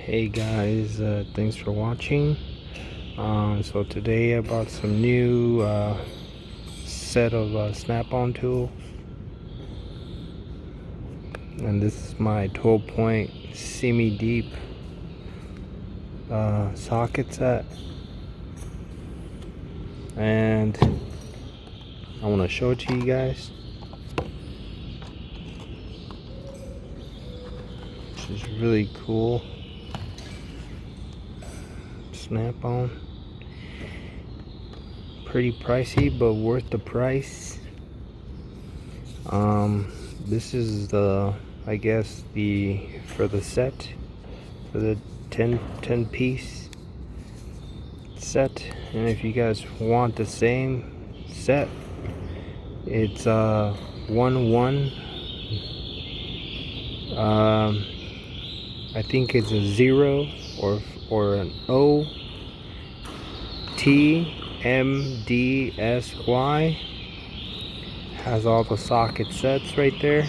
Hey guys, thanks for watching. So today I bought some new set of snap-on tools, and this is my 12-point semi-deep socket set, and I want to show it to you guys. This is really cool. Snap-on, pretty pricey but worth the price. This is I guess for the set, for the 10 piece set. And if you guys want the same set, it's 1 I think it's a 0 or an O TMDSY. Has all the socket sets right there.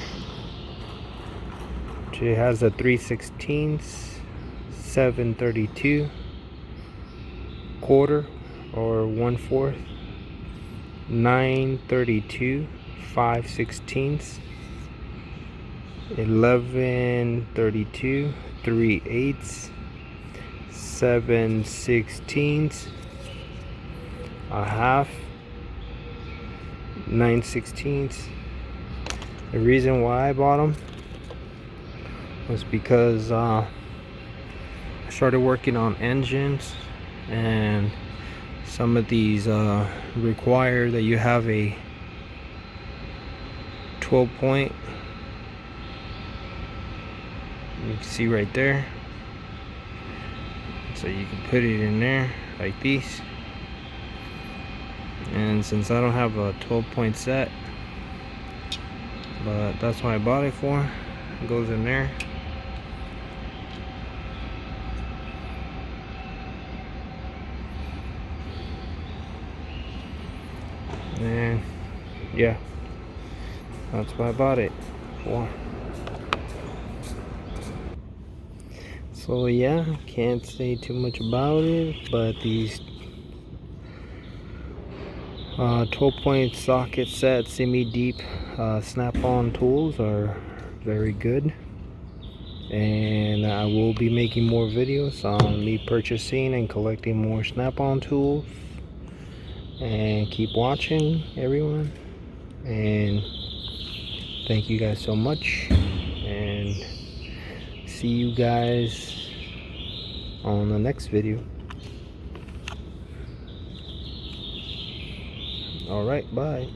It has a 3/16, 7/32, quarter or 1/4, 9/32, 5/16, 11/32, 3/8, 7/16, a half, 9/16. The reason why I bought them was because I started working on engines, and some of these require that you have a 12-point. You can see right there, so you can put it in there like these. And since I don't have a 12-point set, but that's what I bought it for, it goes in there. And yeah, that's what I bought it for. So yeah, can't say too much about it, but these 12-point socket set semi-deep snap-on tools are very good, and I will be making more videos on me purchasing and collecting more snap-on tools. And keep watching, everyone, and thank you guys so much, and see you guys on the next video. All right, bye.